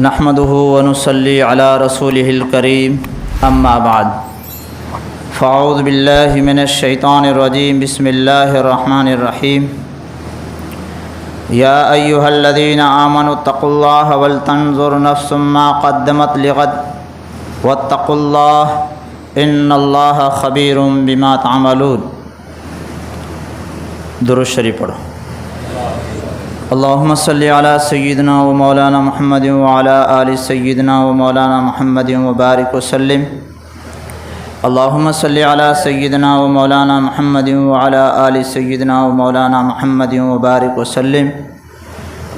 نحمده ونصلي على رسوله الكريم اما بعد فاعوذ بالله من الشيطان الرجيم بسم الله الرحمن الرحيم يا أيها الذين آمنوا اتقوا الله ولتنظر نفس ما قدمت لغد واتقوا الله إن الله خبير بما تعملون۔ درود شریف پڑھو۔ اللهم صل على سيدنا ومولانا محمد وعلى آل سيدنا ومولانا محمد وبارك وسلم۔ اللهم صل على سيدنا ومولانا محمد وعلى آل سيدنا ومولانا محمد وبارك وسلم۔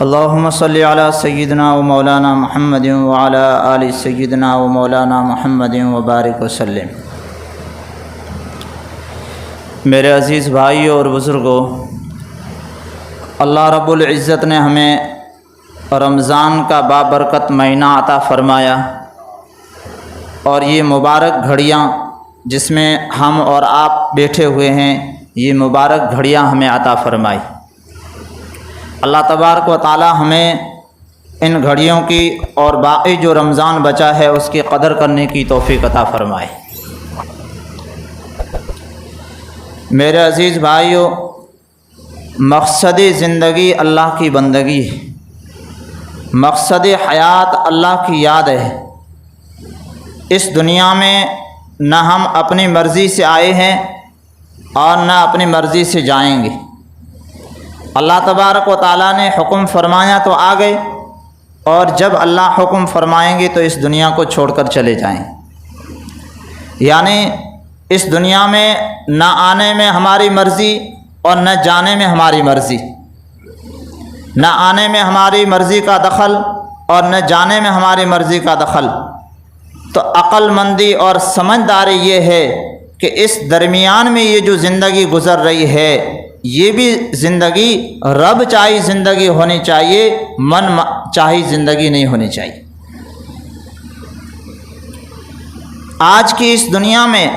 اللهم صل على سيدنا ومولانا محمد وعلى آل سيدنا ومولانا محمد وبارك وسلم۔ میرے عزیز بھائیوں اور بزرگوں، اللہ رب العزت نے ہمیں رمضان کا بابرکت مہینہ عطا فرمایا، اور یہ مبارک گھڑیاں جس میں ہم اور آپ بیٹھے ہوئے ہیں، یہ مبارک گھڑیاں ہمیں عطا فرمائی۔ اللہ تبارک و تعالی ہمیں ان گھڑیوں کی اور باقی جو رمضان بچا ہے اس کی قدر کرنے کی توفیق عطا فرمائے۔ میرے عزیز بھائیوں، مقصد زندگی اللہ کی بندگی ہے، مقصد حیات اللہ کی یاد ہے۔ اس دنیا میں نہ ہم اپنی مرضی سے آئے ہیں اور نہ اپنی مرضی سے جائیں گے۔ اللہ تبارک و تعالیٰ نے حکم فرمایا تو آ گئے، اور جب اللہ حکم فرمائیں گے تو اس دنیا کو چھوڑ کر چلے جائیں۔ یعنی اس دنیا میں نہ آنے میں ہماری مرضی اور نہ جانے میں ہماری مرضی، نہ آنے میں ہماری مرضی کا دخل اور نہ جانے میں ہماری مرضی کا دخل۔ تو عقل مندی اور سمجھداری یہ ہے کہ اس درمیان میں یہ جو زندگی گزر رہی ہے، یہ بھی زندگی رب چاہی زندگی ہونی چاہیے، من چاہی زندگی نہیں ہونی چاہیے۔ آج کی اس دنیا میں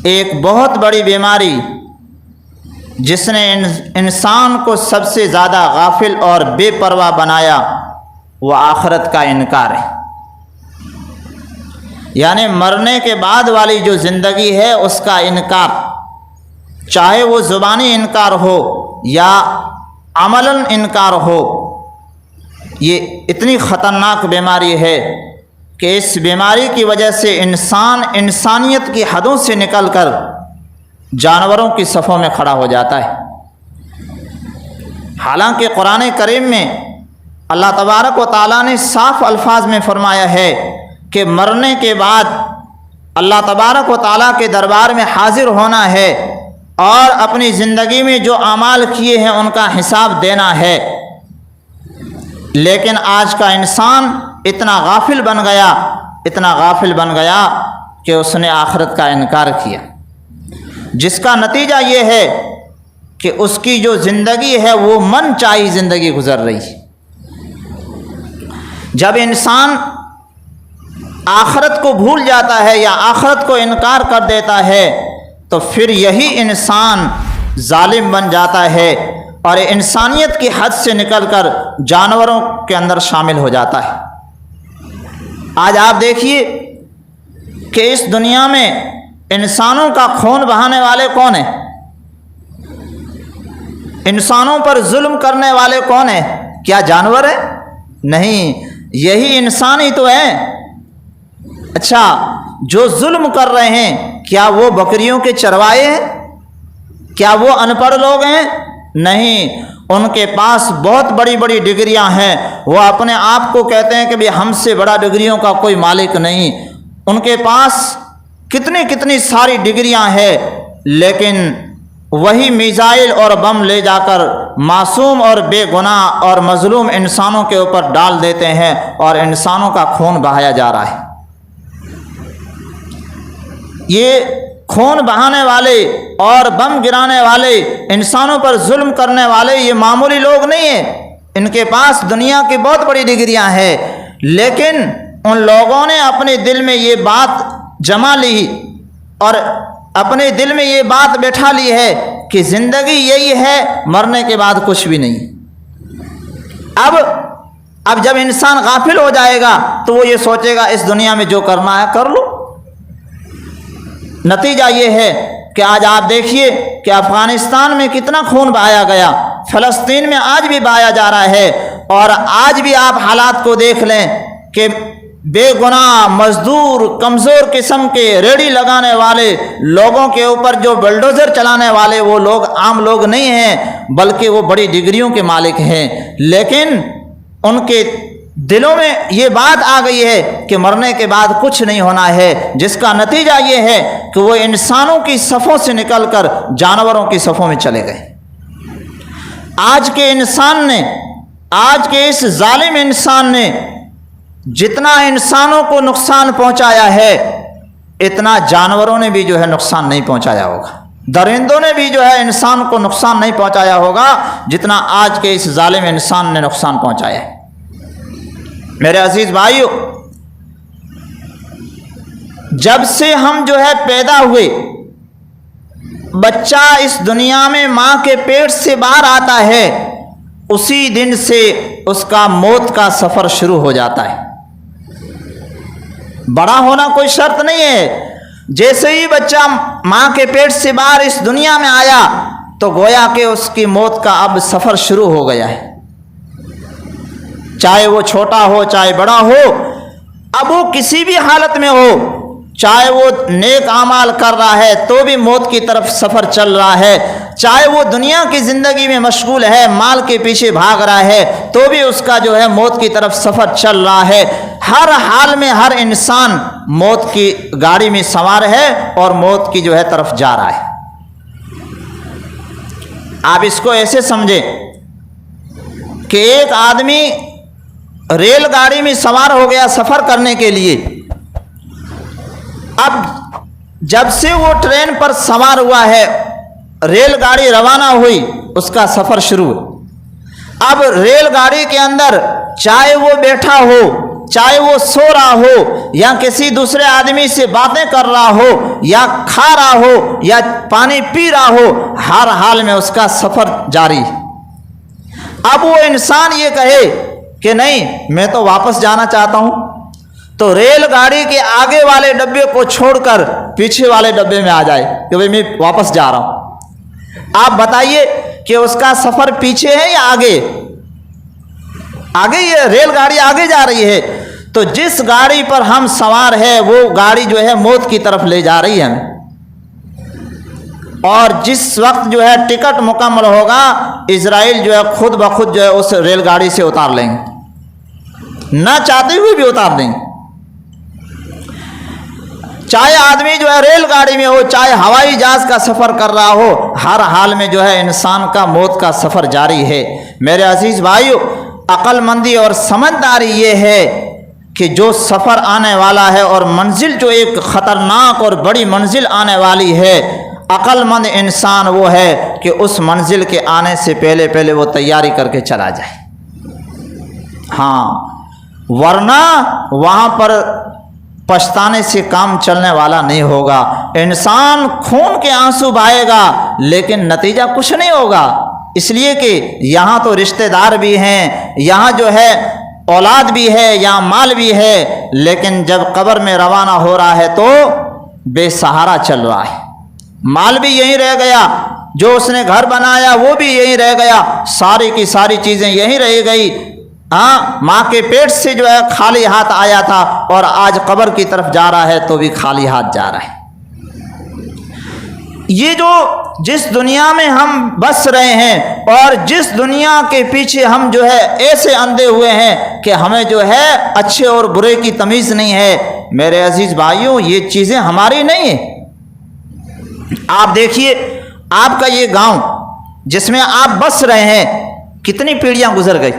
ایک بہت بڑی بیماری جس نے انسان کو سب سے زیادہ غافل اور بے پرواہ بنایا، وہ آخرت کا انکار ہے۔ یعنی مرنے کے بعد والی جو زندگی ہے اس کا انکار، چاہے وہ زبانی انکار ہو یا عملاً انکار ہو۔ یہ اتنی خطرناک بیماری ہے کہ اس بیماری کی وجہ سے انسان انسانیت کی حدوں سے نکل کر جانوروں کی صفوں میں کھڑا ہو جاتا ہے۔ حالانکہ قرآن کریم میں اللہ تبارک و تعالیٰ نے صاف الفاظ میں فرمایا ہے کہ مرنے کے بعد اللہ تبارک و تعالیٰ کے دربار میں حاضر ہونا ہے اور اپنی زندگی میں جو اعمال کیے ہیں ان کا حساب دینا ہے۔ لیکن آج کا انسان اتنا غافل بن گیا کہ اس نے آخرت کا انکار کیا، جس کا نتیجہ یہ ہے کہ اس کی جو زندگی ہے وہ من چاہی زندگی گزر رہی ہے۔ جب انسان آخرت کو بھول جاتا ہے یا آخرت کو انکار کر دیتا ہے تو پھر یہی انسان ظالم بن جاتا ہے اور انسانیت کی حد سے نکل کر جانوروں کے اندر شامل ہو جاتا ہے۔ آج آپ دیکھیے کہ اس دنیا میں انسانوں کا خون بہانے والے کون ہیں؟ انسانوں پر ظلم کرنے والے کون ہیں؟ کیا جانور ہیں؟ نہیں، یہی انسان ہی تو ہیں۔ اچھا، جو ظلم کر رہے ہیں کیا وہ بکریوں کے چروائے ہیں؟ کیا وہ ان پڑھ لوگ ہیں؟ نہیں، ان کے پاس بہت بڑی بڑی ڈگریاں ہیں، وہ اپنے آپ کو کہتے ہیں کہ بھی ہم سے بڑا ڈگریوں کا کوئی مالک نہیں۔ ان کے پاس کتنی ساری ڈگریاں ہیں، لیکن وہی میزائل اور بم لے جا کر معصوم اور بے گناہ اور مظلوم انسانوں کے اوپر ڈال دیتے ہیں اور انسانوں کا خون بہایا جا رہا ہے۔ یہ خون بہانے والے اور بم گرانے والے، انسانوں پر ظلم کرنے والے، یہ معمولی لوگ نہیں ہیں۔ ان کے پاس دنیا کی بہت بڑی ڈگریاں ہیں، لیکن ان لوگوں نے اپنے دل میں یہ بات جما لی اور اپنے دل میں یہ بات بیٹھا لی ہے کہ زندگی یہی ہے، مرنے کے بعد کچھ بھی نہیں۔ اب اب جب انسان غافل ہو جائے گا تو وہ یہ سوچے گا اس دنیا میں جو کرنا ہے کر لو۔ نتیجہ یہ ہے کہ آج آپ دیکھیے کہ افغانستان میں کتنا خون بہایا گیا، فلسطین میں آج بھی بہایا جا رہا ہے، اور آج بھی آپ حالات کو دیکھ لیں کہ بے گناہ مزدور کمزور قسم کے ریڑھی لگانے والے لوگوں کے اوپر جو بلڈوزر چلانے والے وہ لوگ عام لوگ نہیں ہیں، بلکہ وہ بڑی ڈگریوں کے مالک ہیں، لیکن ان کے دلوں میں یہ بات آ گئی ہے کہ مرنے کے بعد کچھ نہیں ہونا ہے، جس کا نتیجہ یہ ہے کہ وہ انسانوں کی صفوں سے نکل کر جانوروں کی صفوں میں چلے گئے۔ آج کے انسان نے، آج کے اس ظالم انسان نے جتنا انسانوں کو نقصان پہنچایا ہے اتنا جانوروں نے بھی جو ہے نقصان نہیں پہنچایا ہوگا، درندوں نے بھی جو ہے انسان کو نقصان نہیں پہنچایا ہوگا جتنا آج کے اس ظالم انسان نے نقصان پہنچایا ہے۔ میرے عزیز بھائیو، جب سے ہم جو ہے پیدا ہوئے، بچہ اس دنیا میں ماں کے پیٹ سے باہر آتا ہے، اسی دن سے اس کا موت کا سفر شروع ہو جاتا ہے۔ بڑا ہونا کوئی شرط نہیں ہے، جیسے ہی بچہ ماں کے پیٹ سے باہر اس دنیا میں آیا تو گویا کہ اس کی موت کا اب سفر شروع ہو گیا ہے، چاہے وہ چھوٹا ہو چاہے بڑا ہو، اب وہ کسی بھی حالت میں ہو، چاہے وہ نیک اعمال کر رہا ہے تو بھی موت کی طرف سفر چل رہا ہے، چاہے وہ دنیا کی زندگی میں مشغول ہے، مال کے پیچھے بھاگ رہا ہے تو بھی اس کا جو ہے موت کی طرف سفر چل رہا ہے۔ ہر حال میں ہر انسان موت کی گاڑی میں سوار ہے اور موت کی جو ہے طرف جا رہا ہے۔ آپ اس کو ایسے سمجھیں کہ ایک آدمی ریل گاڑی میں سوار ہو گیا سفر کرنے کے لیے، اب جب سے وہ ٹرین پر سوار ہوا ہے، ریل گاڑی روانہ ہوئی، اس کا سفر شروع۔ اب ریل گاڑی کے اندر چاہے وہ بیٹھا ہو، چاہے وہ سو رہا ہو، یا کسی دوسرے آدمی سے باتیں کر رہا ہو، یا کھا رہا ہو، یا پانی پی رہا ہو، ہر حال میں اس کا سفر جاری۔ اب وہ انسان یہ کہے کہ نہیں میں تو واپس جانا چاہتا ہوں، تو ریل گاڑی کے آگے والے ڈبے کو چھوڑ کر پیچھے والے ڈبے میں آ جائے کہ بھئی میں واپس جا رہا ہوں۔ آپ بتائیے کہ اس کا سفر پیچھے ہے یا آگے؟ آگے، یہ ریل گاڑی آگے جا رہی ہے، تو جس گاڑی پر ہم سوار ہے وہ گاڑی جو ہے موت کی طرف لے جا رہی ہے ہمیں، اور جس وقت جو ہے ٹکٹ مکمل ہوگا اسرائیل جو ہے خود بخود جو ہے اس ریل گاڑی سے اتار لیں گے، نہ چاہتے ہوئے بھی اتار دیں گے۔ چاہے آدمی جو ہے ریل گاڑی میں ہو چاہے ہوائی جہاز کا سفر کر رہا ہو، ہر حال میں جو ہے انسان کا موت کا سفر جاری ہے۔ میرے عزیز بھائیو، عقل مندی اور سمجھداری یہ ہے کہ جو سفر آنے والا ہے اور منزل جو ایک خطرناک اور بڑی منزل آنے والی ہے، عقل مند انسان وہ ہے کہ اس منزل کے آنے سے پہلے پہلے وہ تیاری کر کے چلا جائے، ہاں، ورنہ وہاں پر پچھتانے سے کام چلنے والا نہیں ہوگا۔ انسان خون کے آنسو بہائے گا لیکن نتیجہ کچھ نہیں ہوگا، اس لیے کہ یہاں تو رشتہ دار بھی ہیں، یہاں جو ہے اولاد بھی ہے، یہاں مال بھی ہے، لیکن جب قبر میں روانہ ہو رہا ہے تو بے سہارا چل رہا ہے، مال بھی یہیں رہ گیا، جو اس نے گھر بنایا وہ بھی یہیں رہ گیا، ساری کی ساری چیزیں یہیں رہ گئی، ہاں، ماں کے پیٹ سے جو ہے خالی ہاتھ آیا تھا اور آج قبر کی طرف جا رہا ہے تو بھی خالی ہاتھ جا رہا ہے۔ یہ جو جس دنیا میں ہم بس رہے ہیں اور جس دنیا کے پیچھے ہم جو ہے ایسے اندھے ہوئے ہیں کہ ہمیں جو ہے اچھے اور برے کی تمیز نہیں ہے، میرے عزیز بھائیوں یہ چیزیں ہماری نہیں ہیں۔ آپ دیکھیے آپ کا یہ گاؤں جس میں آپ بس رہے ہیں کتنی پیڑھیاں گزر گئی،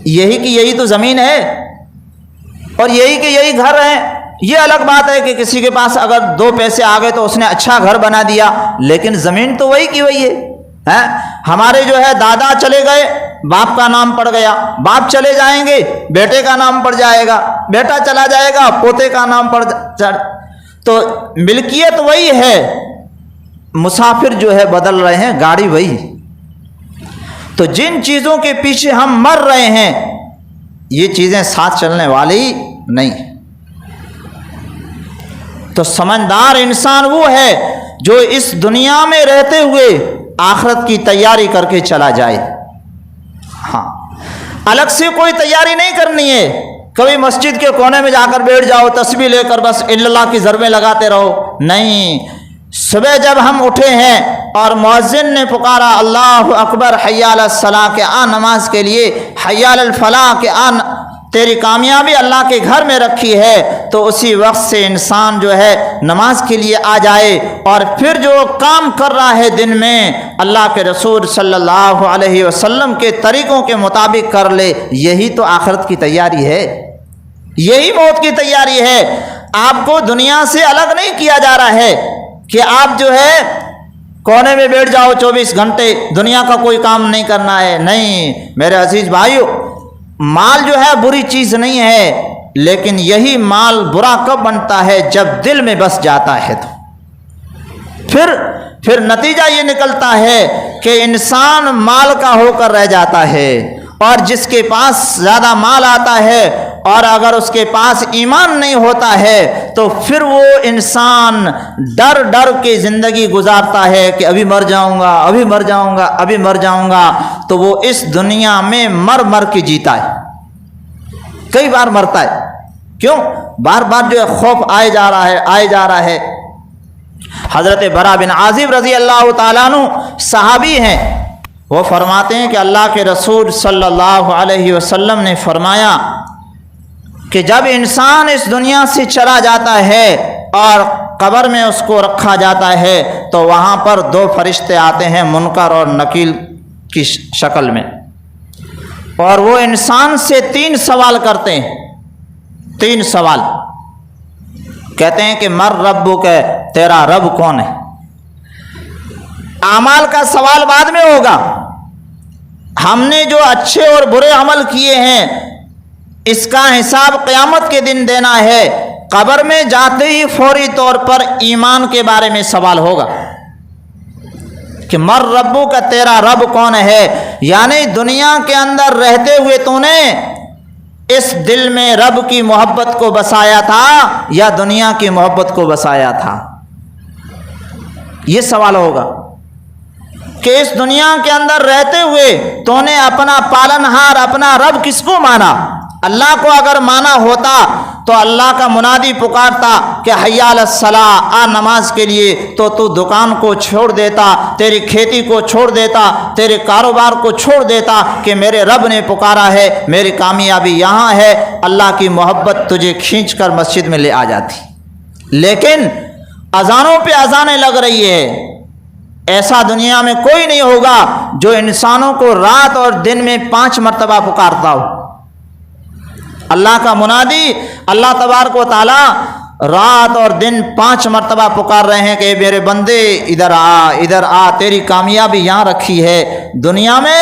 یہی کہ یہی تو زمین ہے اور یہی کہ یہی گھر ہے۔ یہ الگ بات ہے کہ کسی کے پاس اگر دو پیسے آ گئے تو اس نے اچھا گھر بنا دیا، لیکن زمین تو وہی کی وہی ہے۔ ہمارے جو ہے دادا چلے گئے، باپ کا نام پڑ گیا، باپ چلے جائیں گے بیٹے کا نام پڑ جائے گا، بیٹا چلا جائے گا پوتے کا نام پڑ تو ملکیت وہی ہے، مسافر جو ہے بدل رہے ہیں، گاڑی وہی۔ تو جن چیزوں کے پیچھے ہم مر رہے ہیں یہ چیزیں ساتھ چلنے والی نہیں۔ تو سمجھدار انسان وہ ہے جو اس دنیا میں رہتے ہوئے آخرت کی تیاری کر کے چلا جائے۔ ہاں، الگ سے کوئی تیاری نہیں کرنی ہے، کبھی مسجد کے کونے میں جا کر بیٹھ جاؤ تسبیح لے کر بس اللہ کی ضربیں لگاتے رہو، نہیں۔ صبح جب ہم اٹھے ہیں اور مؤذن نے پکارا اللہ اکبر حی علی الصلاۃ کہ آ نماز کے لیے، حی علی الفلاح کہ آ تیری کامیابی اللہ کے گھر میں رکھی ہے، تو اسی وقت سے انسان جو ہے نماز کے لیے آ جائے اور پھر جو کام کر رہا ہے دن میں اللہ کے رسول صلی اللہ علیہ وسلم کے طریقوں کے مطابق کر لے۔ یہی تو آخرت کی تیاری ہے، یہی موت کی تیاری ہے۔ آپ کو دنیا سے الگ نہیں کیا جا رہا ہے کہ آپ جو ہے کونے میں بیٹھ جاؤ 24 گھنٹے، دنیا کا کوئی کام نہیں کرنا ہے، نہیں۔ میرے عزیز بھائیو، مال جو ہے بری چیز نہیں ہے، لیکن یہی مال برا کب بنتا ہے؟ جب دل میں بس جاتا ہے تو پھر نتیجہ یہ نکلتا ہے کہ انسان مال کا ہو کر رہ جاتا ہے، اور جس کے پاس زیادہ مال آتا ہے اور اگر اس کے پاس ایمان نہیں ہوتا ہے تو پھر وہ انسان ڈر ڈر کے زندگی گزارتا ہے کہ ابھی مر جاؤں گا، ابھی مر جاؤں گا، ابھی مر جاؤں گا۔ تو وہ اس دنیا میں مر مر کے جیتا ہے، کئی بار مرتا ہے۔ کیوں؟ بار بار جو ہے خوف آئے جا رہا ہے۔ حضرت برا بن عازب رضی اللہ تعالیٰ عنہ صحابی ہیں، وہ فرماتے ہیں کہ اللہ کے رسول صلی اللہ علیہ وسلم نے فرمایا کہ جب انسان اس دنیا سے چلا جاتا ہے اور قبر میں اس کو رکھا جاتا ہے تو وہاں پر 2 فرشتے آتے ہیں منکر اور نکیر کی شکل میں، اور وہ انسان سے 3 سوال کرتے ہیں۔ 3 سوال کہتے ہیں کہ مر ربک، تیرا رب کون ہے؟ اعمال کا سوال بعد میں ہوگا، ہم نے جو اچھے اور برے عمل کیے ہیں اس کا حساب قیامت کے دن دینا ہے۔ قبر میں جاتے ہی فوری طور پر ایمان کے بارے میں سوال ہوگا کہ مر ربو کا، تیرا رب کون ہے؟ یعنی دنیا کے اندر رہتے ہوئے تو نے اس دل میں رب کی محبت کو بسایا تھا یا دنیا کی محبت کو بسایا تھا؟ یہ سوال ہوگا کہ اس دنیا کے اندر رہتے ہوئے تو نے اپنا پالنہار، اپنا رب کس کو مانا؟ اللہ کو اگر مانا ہوتا تو اللہ کا منادی پکارتا کہ حی علی الصلاۃ، آ نماز کے لیے، تو دکان کو چھوڑ دیتا، تیری کھیتی کو چھوڑ دیتا، تیرے کاروبار کو چھوڑ دیتا کہ میرے رب نے پکارا ہے، میری کامیابی یہاں ہے۔ اللہ کی محبت تجھے کھینچ کر مسجد میں لے آ جاتی۔ لیکن اذانوں پہ اذانیں لگ رہی ہے، ایسا دنیا میں کوئی نہیں ہوگا جو انسانوں کو رات اور دن میں 5 مرتبہ پکارتا ہو۔ اللہ کا منادی، اللہ تبارک و تعالی رات اور دن 5 مرتبہ پکار رہے ہیں کہ میرے بندے ادھر آ، ادھر آ، تیری کامیابی یہاں رکھی ہے۔ دنیا میں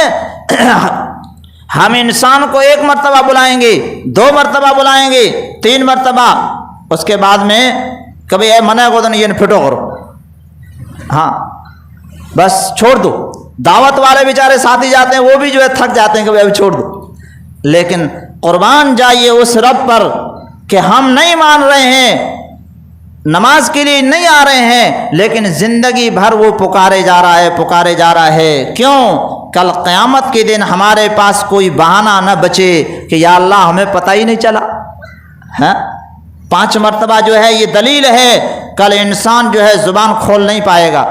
ہم انسان کو 1 مرتبہ بلائیں گے، 2 مرتبہ بلائیں گے، 3 مرتبہ، اس کے بعد میں کبھی اے منع کو دن یہ پھٹو کرو، ہاں بس چھوڑ دو۔ دعوت والے بیچارے ساتھی جاتے ہیں، وہ بھی جو ہے تھک جاتے ہیں کہ ابھی چھوڑ دو۔ لیکن قربان جائیے اس رب پر کہ ہم نہیں مان رہے ہیں، نماز کے لیے نہیں آ رہے ہیں، لیکن زندگی بھر وہ پکارے جا رہا ہے۔ کیوں؟ کل قیامت کے دن ہمارے پاس کوئی بہانہ نہ بچے کہ یا اللہ ہمیں پتہ ہی نہیں چلا۔ ہاں 5 مرتبہ جو ہے یہ دلیل ہے، کل انسان جو ہے زبان کھول نہیں پائے گا۔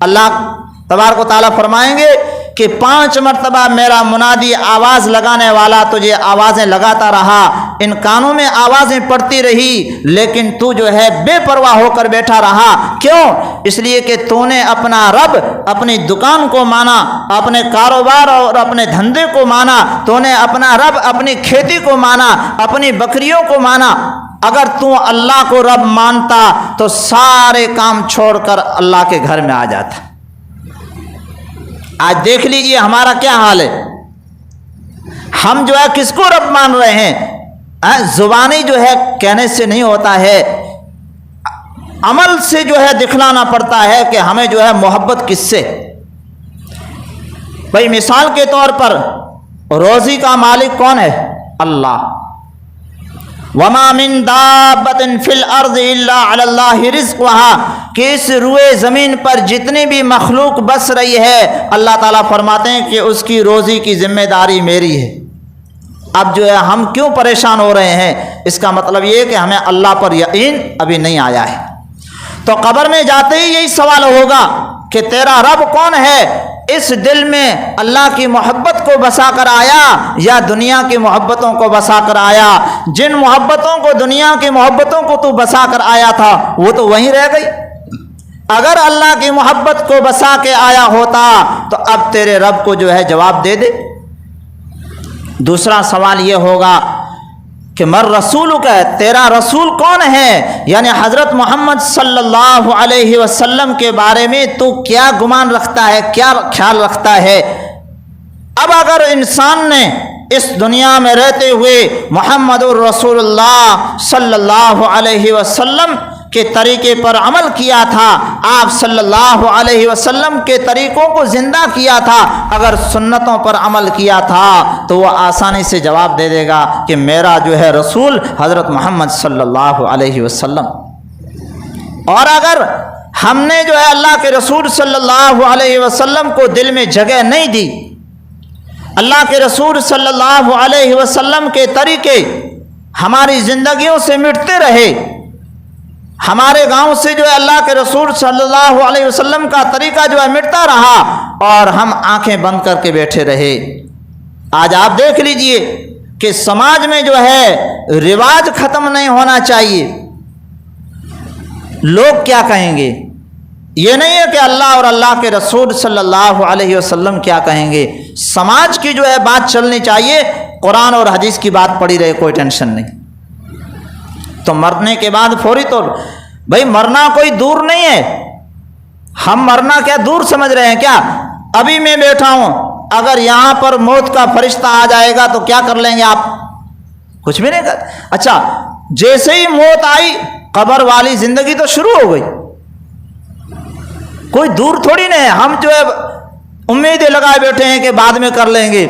اللہ تبارک و تعالیٰ فرمائیں گے کہ 5 مرتبہ میرا منادی آواز لگانے والا تجھے آوازیں لگاتا رہا، ان کانوں میں آوازیں پڑتی رہی، لیکن تو جو ہے بے پرواہ ہو کر بیٹھا رہا۔ کیوں؟ اس لیے کہ تو نے اپنا رب اپنی دکان کو مانا، اپنے کاروبار اور اپنے دھندے کو مانا، تو نے اپنا رب اپنی کھیتی کو مانا، اپنی بکریوں کو مانا۔ اگر تو اللہ کو رب مانتا تو سارے کام چھوڑ کر اللہ کے گھر میں آ جاتا۔ آج دیکھ لیجئے ہمارا کیا حال ہے، ہم جو ہے کس کو رب مان رہے ہیں؟ زبانی جو ہے کہنے سے نہیں ہوتا ہے، عمل سے جو ہے دکھلانا پڑتا ہے کہ ہمیں جو ہے محبت کس سے۔ بھائی مثال کے طور پر روزی کا مالک کون ہے؟ اللہ۔ وما من دابۃ فی الارض الا علی اللہ رزقها، کہ اس روئے زمین پر جتنی بھی مخلوق بس رہی ہے اللہ تعالیٰ فرماتے ہیں کہ اس کی روزی کی ذمہ داری میری ہے۔ اب جو ہے ہم کیوں پریشان ہو رہے ہیں؟ اس کا مطلب یہ کہ ہمیں اللہ پر یقین ابھی نہیں آیا ہے۔ تو قبر میں جاتے ہی یہی سوال ہوگا کہ تیرا رب کون ہے؟ اس دل میں اللہ کی محبت کو بسا کر آیا یا دنیا کی محبتوں کو بسا کر آیا؟ جن محبتوں کو، دنیا کی محبتوں کو تو بسا کر آیا تھا وہ تو وہیں رہ گئی۔ اگر اللہ کی محبت کو بسا کے آیا ہوتا تو اب تیرے رب کو جو ہے جواب دے دے۔ دوسرا سوال یہ ہوگا کہ مر رسول کا، تیرا رسول کون ہے؟ یعنی حضرت محمد صلی اللہ علیہ وسلم کے بارے میں تو کیا گمان رکھتا ہے، کیا خیال رکھتا ہے؟ اب اگر انسان نے اس دنیا میں رہتے ہوئے محمد الرسول اللہ صلی اللہ علیہ وسلم کے طریقے پر عمل کیا تھا، آپ صلی اللہ علیہ وسلم کے طریقوں کو زندہ کیا تھا، اگر سنتوں پر عمل کیا تھا تو وہ آسانی سے جواب دے دے گا کہ میرا جو ہے رسول حضرت محمد صلی اللہ علیہ وسلم۔ اور اگر ہم نے جو ہے اللہ کے رسول صلی اللہ علیہ وسلم کو دل میں جگہ نہیں دی، اللہ کے رسول صلی اللہ علیہ وسلم کے طریقے ہماری زندگیوں سے مٹتے رہے، ہمارے گاؤں سے جو ہے اللہ کے رسول صلی اللہ علیہ وسلم کا طریقہ جو ہے مٹتا رہا اور ہم آنکھیں بند کر کے بیٹھے رہے۔ آج آپ دیکھ لیجئے کہ سماج میں جو ہے رواج ختم نہیں ہونا چاہیے۔ لوگ کیا کہیں گے؟ یہ نہیں ہے کہ اللہ اور اللہ کے رسول صلی اللہ علیہ وسلم کیا کہیں گے، سماج کی جو ہے بات چلنی چاہیے، قرآن اور حدیث کی بات پڑی رہے، کوئی ٹینشن نہیں۔ تو مرنے کے بعد فوری طور، بھائی مرنا کوئی دور نہیں ہے، ہم مرنا کیا دور سمجھ رہے ہیں کیا؟ ابھی میں بیٹھا ہوں، اگر یہاں پر موت کا فرشتہ آ جائے گا تو کیا کر لیں گے آپ؟ کچھ بھی نہیں کر۔ اچھا، جیسے ہی موت آئی قبر والی زندگی تو شروع ہو گئی، کوئی دور تھوڑی نہیں ہے۔ ہم جو ہے امیدیں لگائے بیٹھے ہیں کہ بعد میں کر لیں گے۔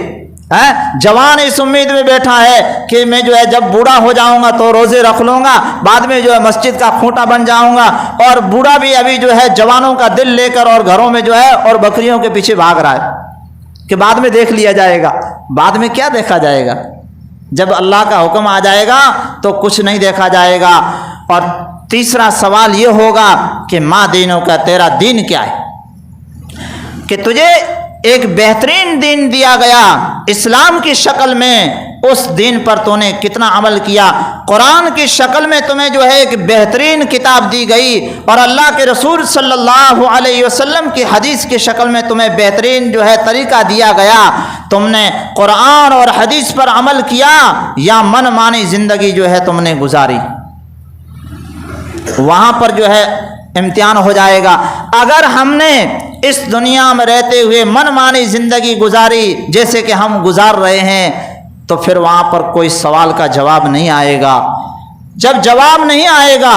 جوان اس امید میں بیٹھا ہے کہ میں جو ہے جب بوڑھا ہو جاؤں گا تو روزے رکھ لوں گا، بعد میں جو ہے مسجد کا کھوٹا بن جاؤں گا، اور بوڑھا بھی ابھی جو ہے جوانوں کا دل لے کر اور گھروں میں جو ہے اور بکریوں کے پیچھے بھاگ رہا ہے کہ بعد میں دیکھ لیا جائے گا۔ بعد میں کیا دیکھا جائے گا؟ جب اللہ کا حکم آ جائے گا تو کچھ نہیں دیکھا جائے گا۔ اور تیسرا سوال یہ ہوگا کہ ما دینوں کا، تیرا دین کیا ہے؟ کہ تجھے ایک بہترین دین دیا گیا اسلام کی شکل میں، اس دین پر تو نے کتنا عمل کیا؟ قرآن کی شکل میں تمہیں جو ہے ایک بہترین کتاب دی گئی، اور اللہ کے رسول صلی اللہ علیہ وسلم کی حدیث کی شکل میں تمہیں بہترین جو ہے طریقہ دیا گیا۔ تم نے قرآن اور حدیث پر عمل کیا یا من مانی زندگی جو ہے تم نے گزاری؟ وہاں پر جو ہے امتحان ہو جائے گا۔ اگر ہم نے اس دنیا میں رہتے ہوئے من مانی زندگی گزاری جیسے کہ ہم گزار رہے ہیں تو پھر وہاں پر کوئی سوال کا جواب نہیں آئے گا۔ جب جواب نہیں آئے گا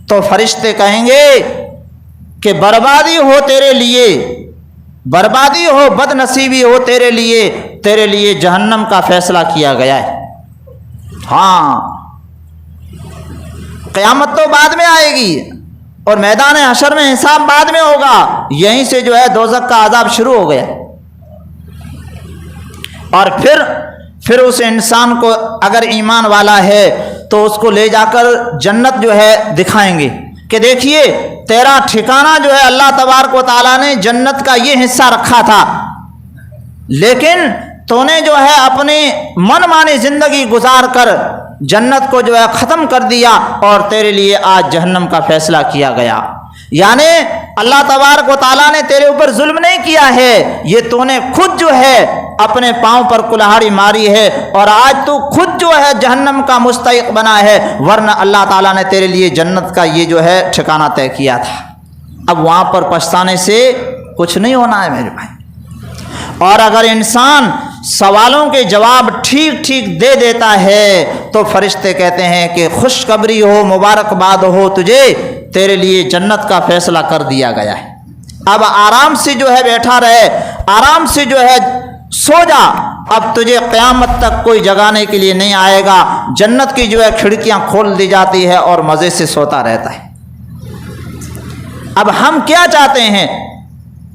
تو فرشتے کہیں گے کہ بربادی ہو تیرے لیے، بربادی ہو، بد نصیبی ہو تیرے لیے جہنم کا فیصلہ کیا گیا ہے۔ ہاں، قیامت تو بعد میں آئے گی اور میدان حشر میں حساب بعد میں ہوگا، یہیں سے جو ہے دوزخ کا عذاب شروع ہو گیا۔ اور پھر اس انسان کو اگر ایمان والا ہے تو اس کو لے جا کر جنت جو ہے دکھائیں گے کہ دیکھیے تیرا ٹھکانہ جو ہے اللہ تبارک و تعالیٰ نے جنت کا یہ حصہ رکھا تھا، لیکن تو نے جو ہے اپنی من مانی زندگی گزار کر جنت کو جو ہے ختم کر دیا اور تیرے لیے آج جہنم کا فیصلہ کیا گیا۔ یعنی اللہ تبارک و تعالیٰ نے تیرے اوپر ظلم نہیں کیا ہے، یہ تو نے خود جو ہے اپنے پاؤں پر کلہاڑی ماری ہے اور آج تو خود جو ہے جہنم کا مستحق بنا ہے، ورنہ اللہ تعالیٰ نے تیرے لیے جنت کا یہ جو ہے ٹھکانہ طے کیا تھا۔ اب وہاں پر پچھتانے سے کچھ نہیں ہونا ہے میرے بھائی۔ اور اگر انسان سوالوں کے جواب ٹھیک دے دیتا ہے تو فرشتے کہتے ہیں کہ خوشخبری ہو، مبارکباد ہو تجھے، تیرے لیے جنت کا فیصلہ کر دیا گیا ہے۔ اب آرام سے جو ہے بیٹھا رہے، آرام سے جو ہے سو جا, اب تجھے قیامت تک کوئی جگانے کے لیے نہیں آئے گا. جنت کی جو ہے کھڑکیاں کھول دی جاتی ہے اور مزے سے سوتا رہتا ہے. اب ہم کیا چاہتے ہیں,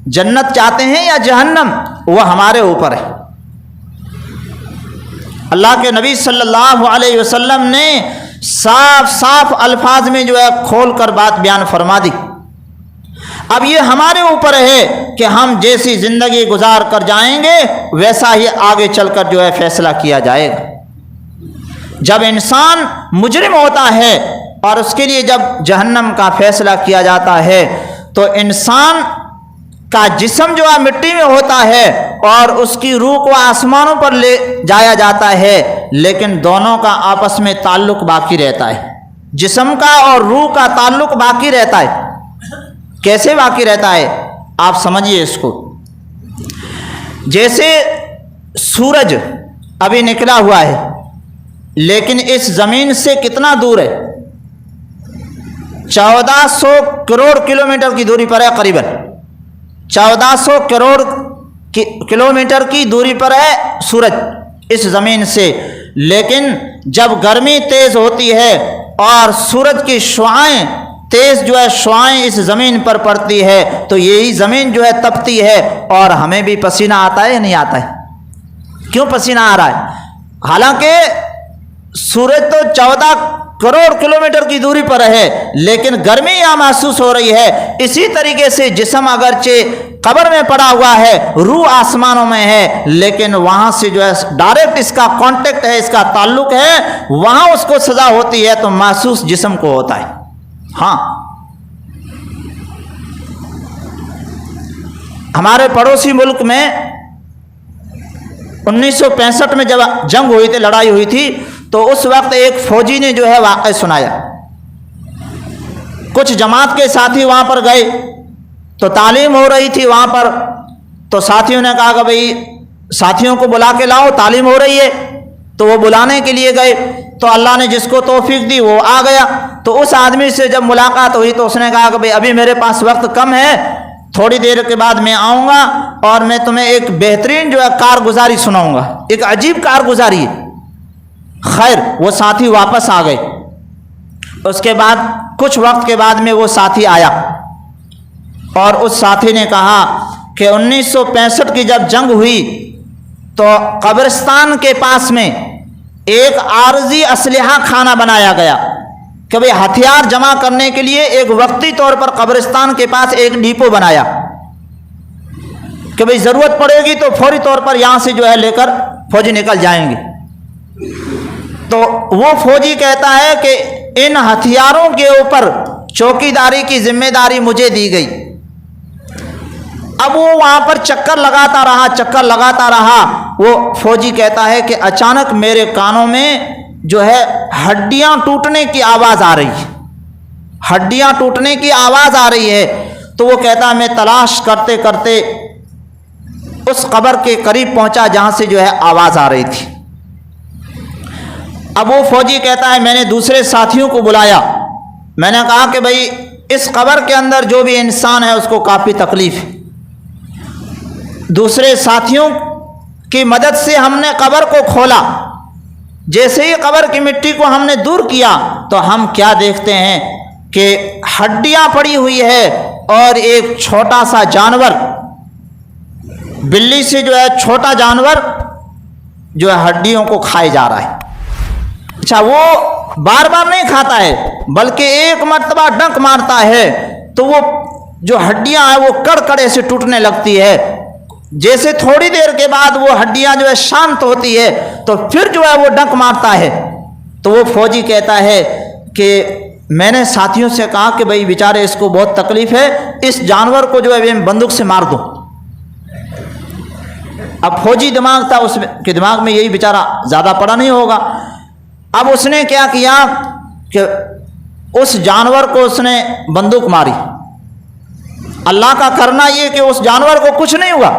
جنت چاہتے ہیں یا جہنم, وہ ہمارے اوپر ہے. اللہ کے نبی صلی اللہ علیہ وسلم نے صاف صاف الفاظ میں جو ہے کھول کر بات بیان فرما دی. اب یہ ہمارے اوپر ہے کہ ہم جیسی زندگی گزار کر جائیں گے ویسا ہی آگے چل کر جو ہے فیصلہ کیا جائے گا. جب انسان مجرم ہوتا ہے اور اس کے لیے جب جہنم کا فیصلہ کیا جاتا ہے تو انسان کا جسم جو ہے مٹی میں ہوتا ہے اور اس کی روح کو آسمانوں پر لے جایا جاتا ہے, لیکن دونوں کا آپس میں تعلق باقی رہتا ہے. جسم کا اور روح کا تعلق باقی رہتا ہے. کیسے باقی رہتا ہے آپ سمجھیے اس کو. جیسے سورج ابھی نکلا ہوا ہے لیکن اس زمین سے کتنا دور ہے, 1400 کروڑ کلومیٹر کی دوری پر ہے. قریباً 1400 کروڑ کلومیٹر کی دوری پر ہے سورج اس زمین سے. لیکن جب گرمی تیز ہوتی ہے اور سورج کی شعاعیں تیز جو ہے شعاعیں اس زمین پر پڑتی ہے تو یہی زمین جو ہے تپتی ہے اور ہمیں بھی پسینہ آتا ہے یا نہیں آتا ہے؟ کیوں پسینہ آ رہا ہے؟ حالانکہ سورج تو 14 کروڑ کلومیٹر کی دوری پر ہے لیکن گرمی یہاں محسوس ہو رہی ہے. اسی طریقے سے جسم اگرچہ قبر میں پڑا ہوا ہے, روح آسمانوں میں ہے, لیکن وہاں سے جو ہے ڈائریکٹ اس کا کانٹیکٹ ہے, اس کا تعلق ہے, وہاں اس کو سزا ہوتی ہے تو محسوس جسم کو ہوتا ہے. ہاں, ہمارے پڑوسی ملک میں 1965 میں جب جنگ ہوئی تھی, لڑائی ہوئی تھی, تو اس وقت ایک فوجی نے جو ہے واقعہ سنایا. کچھ جماعت کے ساتھی وہاں پر گئے تو تعلیم ہو رہی تھی وہاں پر, تو ساتھیوں نے کہا کہ بھئی ساتھیوں کو بلا کے لاؤ, تعلیم ہو رہی ہے. تو وہ بلانے کے لیے گئے تو اللہ نے جس کو توفیق دی وہ آ گیا. تو اس آدمی سے جب ملاقات ہوئی تو اس نے کہا کہ بھئی ابھی میرے پاس وقت کم ہے, تھوڑی دیر کے بعد میں آؤں گا اور میں تمہیں ایک بہترین جو ہے کارگزاری سناؤں گا. ایک عجیب کارگزاری ہے. خیر, وہ ساتھی واپس آ گئے. اس کے بعد کچھ وقت کے بعد میں وہ ساتھی آیا اور اس ساتھی نے کہا کہ 1965 کی جب جنگ ہوئی تو قبرستان کے پاس میں ایک عارضی اسلحہ خانہ بنایا گیا کہ بھئی ہتھیار جمع کرنے کے لیے ایک وقتی طور پر قبرستان کے پاس ایک ڈیپو بنایا کہ بھئی ضرورت پڑے گی تو فوری طور پر یہاں سے جو ہے لے کر فوجی نکل جائیں گے. تو وہ فوجی کہتا ہے کہ ان ہتھیاروں کے اوپر چوکیداری کی ذمہ داری مجھے دی گئی. اب وہ وہاں پر چکر لگاتا رہا. وہ فوجی کہتا ہے کہ اچانک میرے کانوں میں جو ہے ہڈیاں ٹوٹنے کی آواز آ رہی ہے. تو وہ کہتا ہے میں تلاش کرتے کرتے اس قبر کے قریب پہنچا جہاں سے جو ہے آواز آ رہی تھی. اب وہ فوجی کہتا ہے میں نے دوسرے ساتھیوں کو بلایا, میں نے کہا کہ بھئی اس قبر کے اندر جو بھی انسان ہے اس کو کافی تکلیف ہے. دوسرے ساتھیوں کی مدد سے ہم نے قبر کو کھولا. جیسے ہی قبر کی مٹی کو ہم نے دور کیا تو ہم کیا دیکھتے ہیں کہ ہڈیاں پڑی ہوئی ہے اور ایک چھوٹا سا جانور, بلی سے جو ہے چھوٹا جانور جو ہے ہڈیوں کو کھائے جا رہا ہے. اچھا, وہ بار بار نہیں کھاتا ہے بلکہ ایک مرتبہ ڈنک مارتا ہے تو وہ جو ہڈیاں ہیں وہ کڑکڑے سے ٹوٹنے لگتی ہے. جیسے تھوڑی دیر کے بعد وہ ہڈیاں جو ہے شانت ہوتی ہے تو پھر جو ہے وہ ڈنک مارتا ہے. تو وہ فوجی کہتا ہے کہ میں نے ساتھیوں سے کہا کہ بھئی بیچارے اس کو بہت تکلیف ہے, اس جانور کو جو ہے بندوق سے مار دو. اب فوجی دماغ تھا, اس کے دماغ میں یہی بیچارہ زیادہ پڑا نہیں ہوگا. اب اس نے کیا کیا کہ اس جانور کو اس نے بندوق ماری. اللہ کا کرنا یہ کہ اس جانور کو کچھ نہیں ہوا.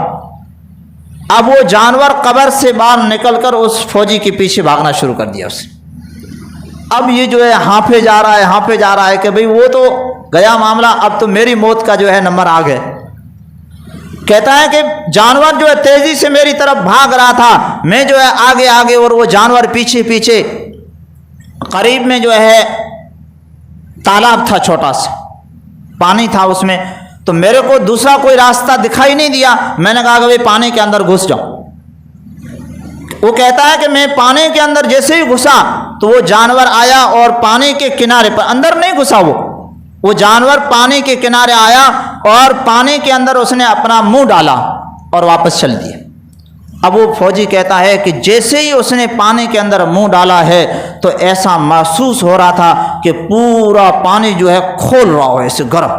اب وہ جانور قبر سے باہر نکل کر اس فوجی کے پیچھے بھاگنا شروع کر دیا اسے. اب یہ جو ہے ہانپے جا رہا ہے کہ بھئی وہ تو گیا معاملہ, اب تو میری موت کا جو ہے نمبر آ گئے کہتا ہے کہ جانور جو ہے تیزی سے میری طرف بھاگ رہا تھا، میں جو ہے آگے آگے اور وہ جانور پیچھے پیچھے. قریب میں جو ہے تالاب تھا، چھوٹا سا پانی تھا اس میں، تو میرے کو دوسرا کوئی راستہ دکھائی نہیں دیا. میں نے کہا کہ بھائی پانی کے اندر گھس جاؤ. وہ کہتا ہے کہ میں پانی کے اندر جیسے ہی گھسا تو وہ جانور آیا اور پانی کے کنارے پر، اندر نہیں گھسا، وہ جانور پانی کے کنارے آیا اور پانی کے اندر اس نے اپنا منہ ڈالا اور واپس چل دیا. اب وہ فوجی کہتا ہے کہ جیسے ہی اس نے پانی کے اندر منہ ڈالا ہے تو ایسا محسوس ہو رہا تھا کہ پورا پانی جو ہے کھول رہا ہو، ایسے گرم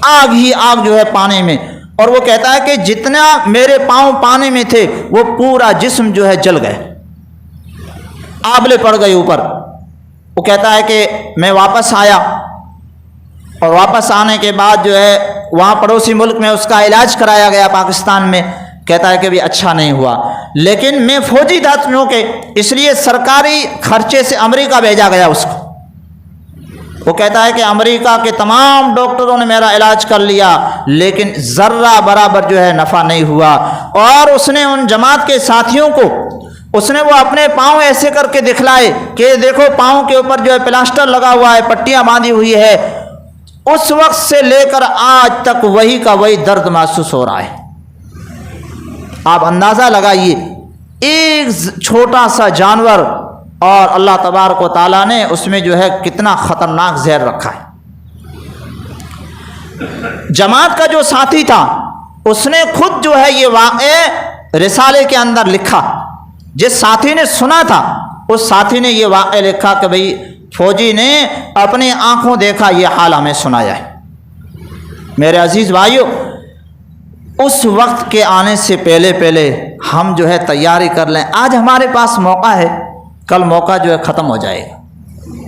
آگ ہی آگ جو ہے پانی میں. اور وہ کہتا ہے کہ جتنا میرے پاؤں پانی میں تھے وہ پورا جسم جو ہے جل گئے، آبلے پڑ گئے اوپر. وہ کہتا ہے کہ میں واپس آیا اور واپس آنے کے بعد جو ہے وہاں پڑوسی ملک میں اس کا علاج کرایا گیا پاکستان میں. کہتا ہے کہ بھی اچھا نہیں ہوا، لیکن میں فوجی تھا چونکہ اس لیے سرکاری خرچے سے امریکہ بھیجا گیا اس کو. وہ کہتا ہے کہ امریکہ کے تمام ڈاکٹروں نے میرا علاج کر لیا لیکن ذرہ برابر جو ہے نفع نہیں ہوا. اور اس نے ان جماعت کے ساتھیوں کو اس نے وہ اپنے پاؤں ایسے کر کے دکھلائے کہ دیکھو پاؤں کے اوپر جو ہے پلاسٹر لگا ہوا ہے، پٹیاں باندھی ہوئی ہے. اس وقت سے لے کر آج تک وہی کا وہی درد محسوس ہو رہا ہے. آپ اندازہ لگائیے، ایک چھوٹا سا جانور اور اللہ تبارک و تعالیٰ نے اس میں جو ہے کتنا خطرناک زہر رکھا ہے. جماعت کا جو ساتھی تھا اس نے خود جو ہے یہ واقعہ رسالے کے اندر لکھا. جس ساتھی نے سنا تھا اس ساتھی نے یہ واقعہ لکھا کہ بھئی فوجی نے اپنی آنکھوں دیکھا، یہ حال ہمیں سنایا ہے. میرے عزیز بھائیو، اس وقت کے آنے سے پہلے پہلے ہم جو ہے تیاری کر لیں. آج ہمارے پاس موقع ہے، کل موقع جو ہے ختم ہو جائے گا.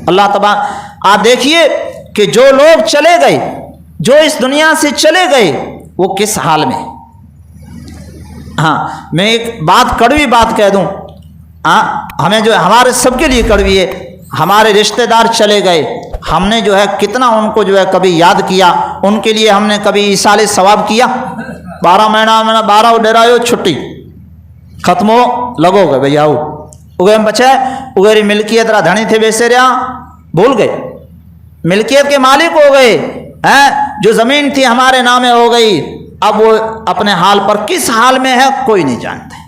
اللہ تبارک، آپ دیکھیے کہ جو لوگ چلے گئے، جو اس دنیا سے چلے گئے، وہ کس حال میں. ہاں میں ایک بات، کڑوی بات کہہ دوں، ہمیں جو ہے ہمارے سب کے لیے کڑوی ہے. ہمارے رشتہ دار چلے گئے، ہم نے جو ہے کتنا ان کو جو ہے کبھی یاد کیا، ان کے لیے ہم نے کبھی ایصال ثواب کیا. 12 مہینہ 12 ڈیرایو چھٹی ختم ہو لگو گئے بھئی آؤ اگے ہم بچے اگری ملکیت را دھنی تھے بیسے رہا بھول گئے، ملکیت کے مالک ہو گئے ہیں، جو زمین تھی ہمارے نامے ہو گئی. اب وہ اپنے حال پر کس حال میں ہے کوئی نہیں جانتے.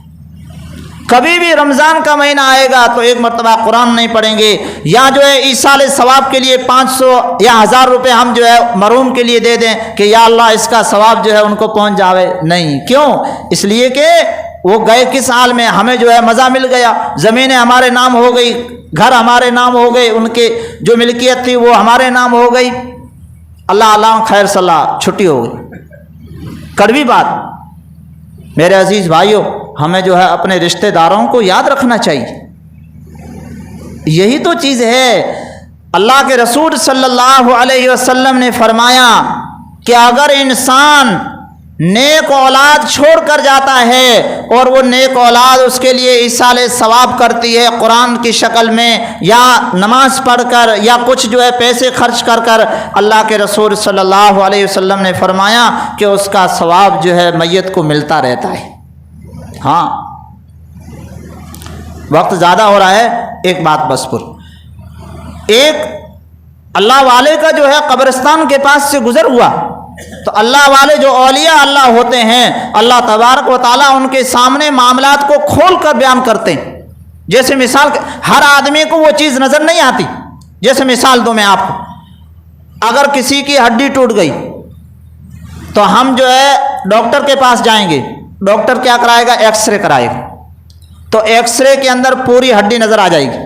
کبھی بھی رمضان کا مہینہ آئے گا تو ایک مرتبہ قرآن نہیں پڑھیں گے، یا جو ہے ایصال ثواب کے لیے 500 یا 1000 روپے ہم جو ہے مرحوم کے لیے دے دیں کہ یا اللہ اس کا ثواب جو ہے ان کو پہنچ جاوے. نہیں، کیوں؟ اس لیے کہ وہ گئے کس حال میں. ہمیں جو ہے مزہ مل گیا، زمینیں ہمارے نام ہو گئی، گھر ہمارے نام ہو گئے، ان کے جو ملکیت تھی وہ ہمارے نام ہو گئی. اللہ خیر صلاح چھٹی ہو گئی. کڑوی بات. میرے عزیز بھائیوں، ہمیں جو ہے اپنے رشتہ داروں کو یاد رکھنا چاہیے. یہی تو چیز ہے. اللہ کے رسول صلی اللہ علیہ وسلم نے فرمایا کہ اگر انسان نیک اولاد چھوڑ کر جاتا ہے اور وہ نیک اولاد اس کے لیے ایصال ثواب کرتی ہے قرآن کی شکل میں یا نماز پڑھ کر یا کچھ جو ہے پیسے خرچ کر کر، اللہ کے رسول صلی اللہ علیہ وسلم نے فرمایا کہ اس کا ثواب جو ہے میت کو ملتا رہتا ہے. ہاں وقت زیادہ ہو رہا ہے، ایک بات بس پر. ایک اللہ والے کا جو ہے قبرستان کے پاس سے گزر ہوا تو اللہ والے جو اولیاء اللہ ہوتے ہیں، اللہ تبارک و تعالیٰ ان کے سامنے معاملات کو کھول کر بیان کرتے ہیں. جیسے مثال، ہر آدمی کو وہ چیز نظر نہیں آتی. جیسے مثال دوں میں آپ کو، اگر کسی کی ہڈی ٹوٹ گئی تو ہم جو ہے ڈاکٹر کے پاس جائیں گے. ڈاکٹر کیا کرائے گا؟ ایکس رے کرائے گا. تو ایکس رے کے اندر پوری ہڈی نظر آ جائے گی.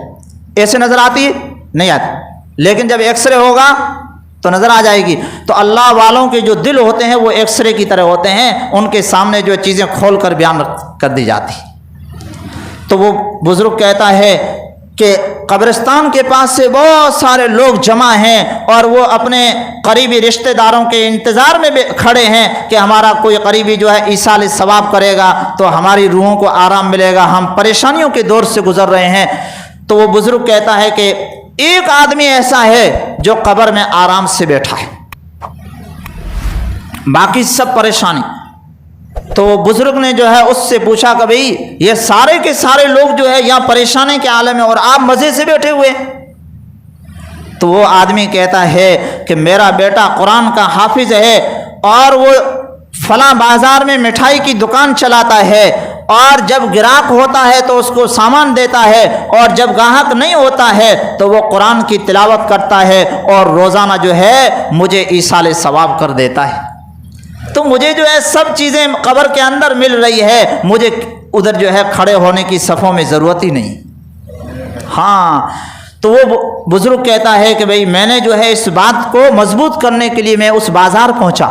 ایسے نظر آتی ہے؟ نہیں آتی. لیکن جب ایکس رے ہوگا تو نظر آ جائے گی. تو اللہ والوں کے جو دل ہوتے ہیں وہ ایکس رے کی طرح ہوتے ہیں، ان کے سامنے جو چیزیں کھول کر بیان کر دی جاتی. تو وہ بزرگ کہتا ہے کہ قبرستان کے پاس سے بہت سارے لوگ جمع ہیں اور وہ اپنے قریبی رشتہ داروں کے انتظار میں کھڑے ہیں کہ ہمارا کوئی قریبی جو ہے ایصال ثواب کرے گا تو ہماری روحوں کو آرام ملے گا، ہم پریشانیوں کے دور سے گزر رہے ہیں. تو وہ بزرگ کہتا ہے کہ ایک آدمی ایسا ہے جو قبر میں آرام سے بیٹھا ہے. باقی سب پریشانی. تو وہ بزرگ نے جو ہے اس سے پوچھا کہ بھئی یہ سارے کے سارے لوگ جو ہے یہاں پریشانی کے عالم میں اور آپ مزے سے بیٹھے ہوئے. تو وہ آدمی کہتا ہے کہ میرا بیٹا قرآن کا حافظ ہے اور وہ فلاں بازار میں مٹھائی کی دکان چلاتا ہے اور جب گراہک ہوتا ہے تو اس کو سامان دیتا ہے اور جب گاہک نہیں ہوتا ہے تو وہ قرآن کی تلاوت کرتا ہے اور روزانہ جو ہے مجھے ایصال ثواب کر دیتا ہے. تو مجھے جو ہے سب چیزیں قبر کے اندر مل رہی ہے, مجھے ادھر جو ہے کھڑے ہونے کی صفوں میں ضرورت ہی نہیں. ہاں تو وہ بزرگ کہتا ہے کہ بھئی میں نے جو ہے اس بات کو مضبوط کرنے کے لیے میں اس بازار پہنچا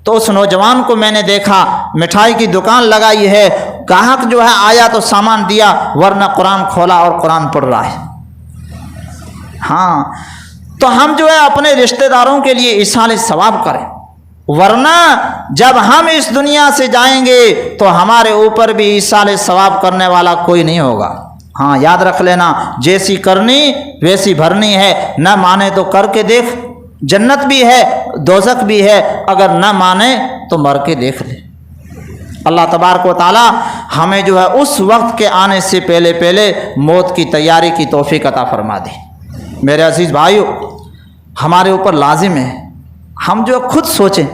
تو اس نوجوان کو میں نے دیکھا مٹھائی کی دکان لگائی ہے, گاہک جو ہے آیا تو سامان دیا ورنہ قرآن کھولا اور قرآن پڑھ رہا ہے. ہاں تو ہم جو ہے اپنے رشتہ داروں کے لیے ایصال ثواب کریں, ورنہ جب ہم اس دنیا سے جائیں گے تو ہمارے اوپر بھی ایصال ثواب کرنے والا کوئی نہیں ہوگا. ہاں یاد رکھ لینا, جیسی کرنی ویسی بھرنی ہے, نہ مانے تو کر کے دیکھ, جنت بھی ہے دوزخ بھی ہے, اگر نہ مانے تو مر کے دیکھ لے. اللہ تبارک و تعالی ہمیں جو ہے اس وقت کے آنے سے پہلے پہلے موت کی تیاری کی توفیق عطا فرما دے. میرے عزیز بھائیو, ہمارے اوپر لازم ہے ہم جو خود سوچیں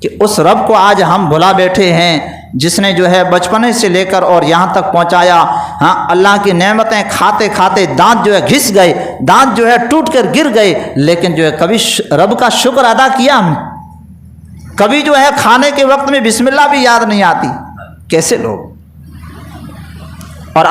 کہ اس رب کو آج ہم بھلا بیٹھے ہیں جس نے جو ہے بچپنے سے لے کر اور یہاں تک پہنچایا. ہاں اللہ کی نعمتیں کھاتے کھاتے دانت جو ہے گھس گئے, دانت جو ہے ٹوٹ کر گر گئے, لیکن جو ہے کبھی رب کا شکر ادا کیا ہم نے؟ کبھی جو ہے کھانے کے وقت میں بسم اللہ بھی یاد نہیں آتی. کیسے لوگ. اور